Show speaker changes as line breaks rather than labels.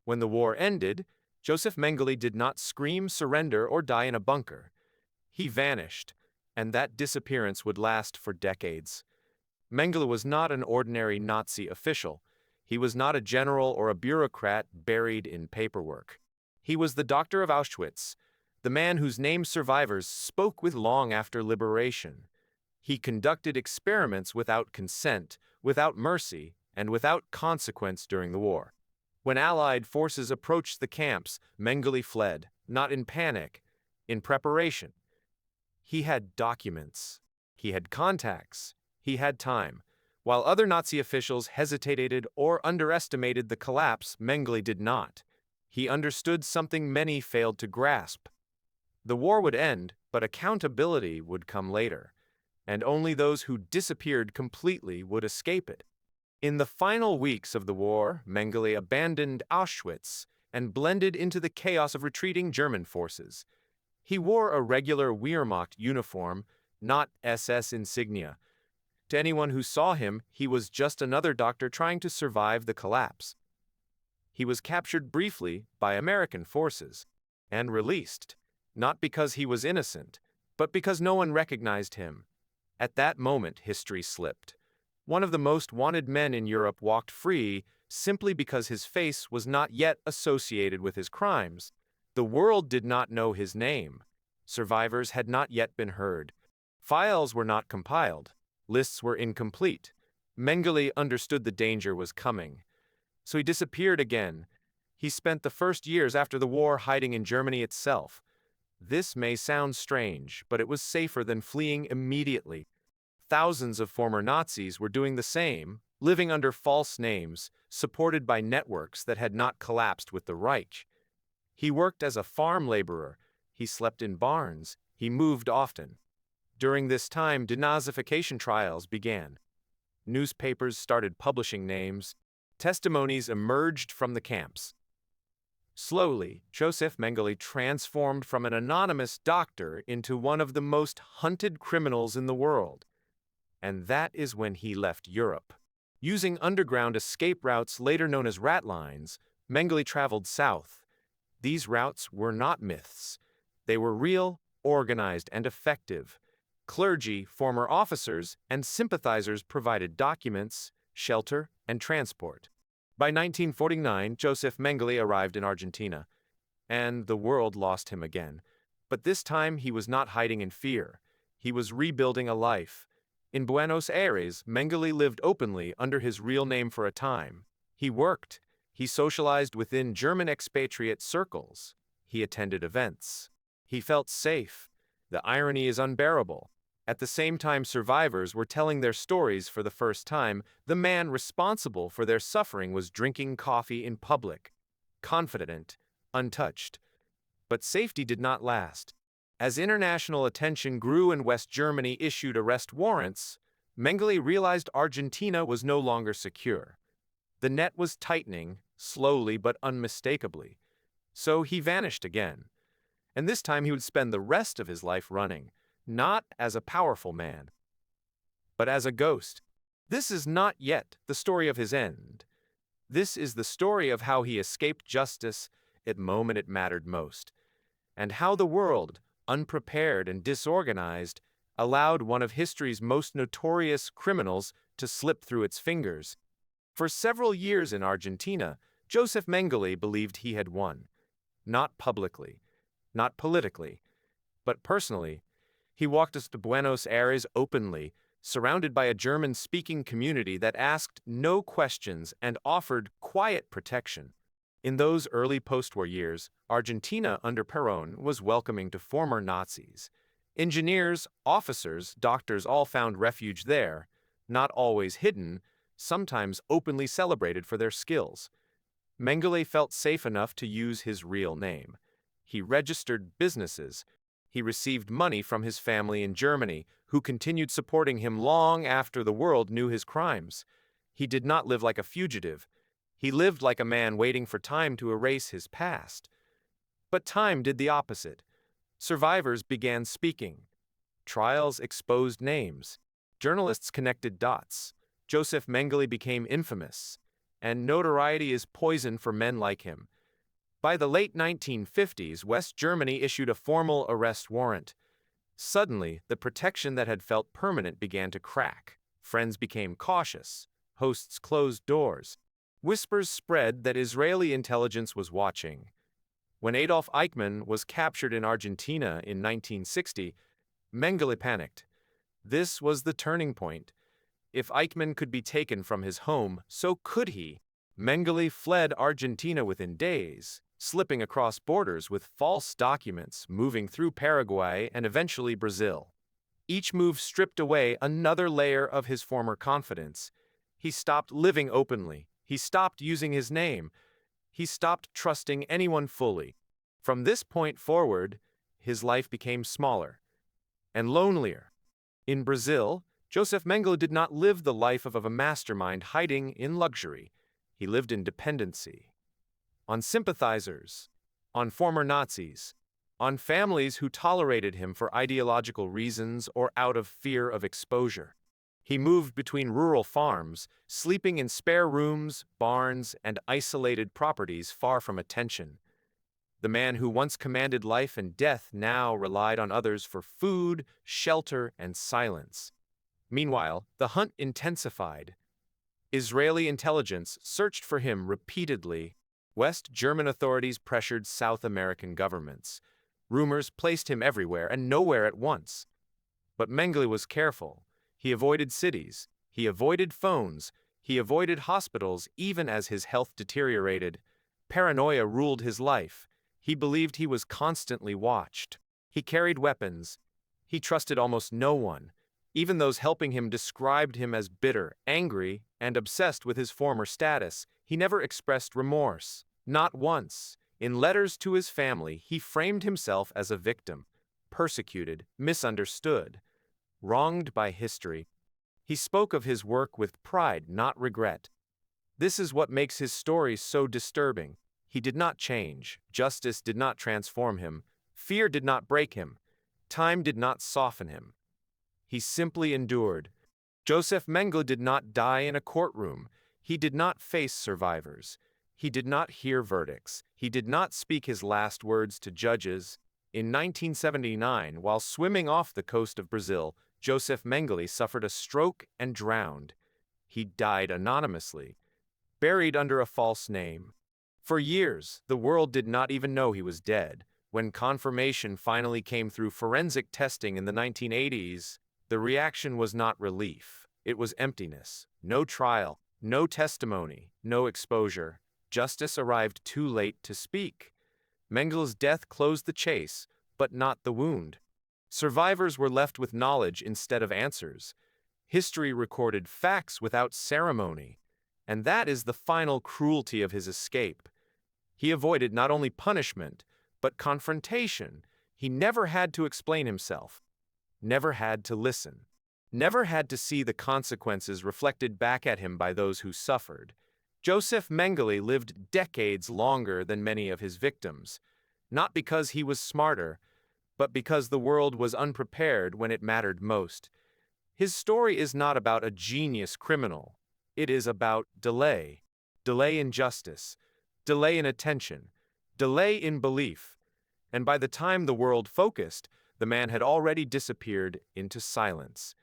When the war ended, Josef Mengele did not scream surrender or die in a bunker. He vanished, and that disappearance would last for decades. Mengele was not an ordinary Nazi official. He was not a general or a bureaucrat buried in paperwork. He was the doctor of Auschwitz, the man whose name survivors spoke with long after liberation. He conducted experiments without consent, without mercy, and without consequence during the war. When Allied forces approached the camps, Mengele fled, not in panic, in preparation. He had documents. He had contacts. He had time. While other Nazi officials hesitated or underestimated the collapse, Mengele did not. He understood something many failed to grasp. The war would end, but accountability would come later, and only those who disappeared completely would escape it. In the final weeks of the war, Mengele abandoned Auschwitz and blended into the chaos of retreating German forces. He wore a regular Wehrmacht uniform, not SS insignia. To anyone who saw him, he was just another doctor trying to survive the collapse. He was captured briefly by American forces and released, not because he was innocent, but because no one recognized him. At that moment, history slipped. One of the most wanted men in Europe walked free simply because his face was not yet associated with his crimes. The world did not know his name. Survivors had not yet been heard. Files were not compiled. Lists were incomplete. Mengele understood the danger was coming. So he disappeared again. He spent the first years after the war hiding in Germany itself. This may sound strange, but it was safer than fleeing immediately. Thousands of former Nazis were doing the same, living under false names, supported by networks that had not collapsed with the Reich. He worked as a farm laborer. He slept in barns. He moved often. During this time, denazification trials began. Newspapers started publishing names. Testimonies emerged from the camps. Slowly, Josef Mengele transformed from an anonymous doctor into one of the most hunted criminals in the world. And that is when he left Europe. Using underground escape routes later known as rat lines, Mengele traveled south. These routes were not myths. They were real, organized, and effective. Clergy, former officers, and sympathizers provided documents, shelter, and transport. By 1949, Josef Mengele arrived in Argentina, and the world lost him again. But this time he was not hiding in fear. He was rebuilding a life. In Buenos Aires, Mengele lived openly under his real name for a time. He worked. He socialized within German expatriate circles. He attended events. He felt safe. The irony is unbearable. At the same time survivors were telling their stories for the first time, the man responsible for their suffering was drinking coffee in public, confident, untouched. But safety did not last. As international attention grew and West Germany issued arrest warrants, Mengele realized Argentina was no longer secure. The net was tightening, slowly but unmistakably. So he vanished again. And this time he would spend the rest of his life running. Not as a powerful man, but as a ghost. This is not yet the story of his end. This is the story of how he escaped justice at the moment it mattered most, and how the world, unprepared and disorganized, allowed one of history's most notorious criminals to slip through its fingers. For several years in Argentina, Josef Mengele believed he had won. Not publicly, not politically, but personally. He walked us to Buenos Aires openly, surrounded by a German-speaking community that asked no questions and offered quiet protection. In those early post-war years, Argentina under Perón was welcoming to former Nazis. Engineers, officers, doctors all found refuge there, not always hidden, sometimes openly celebrated for their skills. Mengele felt safe enough to use his real name. He registered businesses. He received money from his family in Germany, who continued supporting him long after the world knew his crimes. He did not live like a fugitive. He lived like a man waiting for time to erase his past. But time did the opposite. Survivors began speaking. Trials exposed names. Journalists connected dots. Josef Mengele became infamous. And notoriety is poison for men like him. By the late 1950s, West Germany issued a formal arrest warrant. Suddenly, the protection that had felt permanent began to crack. Friends became cautious. Hosts closed doors. Whispers spread that Israeli intelligence was watching. When Adolf Eichmann was captured in Argentina in 1960, Mengele panicked. This was the turning point. If Eichmann could be taken from his home, so could he. Mengele fled Argentina within days, slipping across borders with false documents, moving through Paraguay and eventually Brazil. Each move stripped away another layer of his former confidence. He stopped living openly. He stopped using his name. He stopped trusting anyone fully. From this point forward, his life became smaller and lonelier. In Brazil, Josef Mengele did not live the life of a mastermind hiding in luxury. He lived in dependency. On sympathizers, on former Nazis, on families who tolerated him for ideological reasons or out of fear of exposure. He moved between rural farms, sleeping in spare rooms, barns, and isolated properties far from attention. The man who once commanded life and death now relied on others for food, shelter, and silence. Meanwhile, the hunt intensified. Israeli intelligence searched for him repeatedly. West German authorities pressured South American governments. Rumors placed him everywhere and nowhere at once. But Mengele was careful. He avoided cities. He avoided phones. He avoided hospitals even as his health deteriorated. Paranoia ruled his life. He believed he was constantly watched. He carried weapons. He trusted almost no one. Even those helping him described him as bitter, angry, and obsessed with his former status. He never expressed remorse. Not once. In letters to his family, he framed himself as a victim, persecuted, misunderstood, wronged by history. He spoke of his work with pride, not regret. This is what makes his story so disturbing. He did not change. Justice did not transform him. Fear did not break him. Time did not soften him. He simply endured. Josef Mengele did not die in a courtroom. He did not face survivors. He did not hear verdicts. He did not speak his last words to judges. In 1979, while swimming off the coast of Brazil, Josef Mengele suffered a stroke and drowned. He died anonymously, buried under a false name. For years, the world did not even know he was dead. When confirmation finally came through forensic testing in the 1980s, the reaction was not relief. It was emptiness. No trial, no testimony, no exposure. Justice arrived too late to speak. Mengele's death closed the chase, but not the wound. Survivors were left with knowledge instead of answers. History recorded facts without ceremony. And that is the final cruelty of his escape. He avoided not only punishment, but confrontation. He never had to explain himself, never had to listen, never had to see the consequences reflected back at him by those who suffered. Josef Mengele lived decades longer than many of his victims, not because he was smarter, but because the world was unprepared when it mattered most. His story is not about a genius criminal. It is about delay. Delay in justice. Delay in attention. Delay in belief. And by the time the world focused, the man had already disappeared into silence.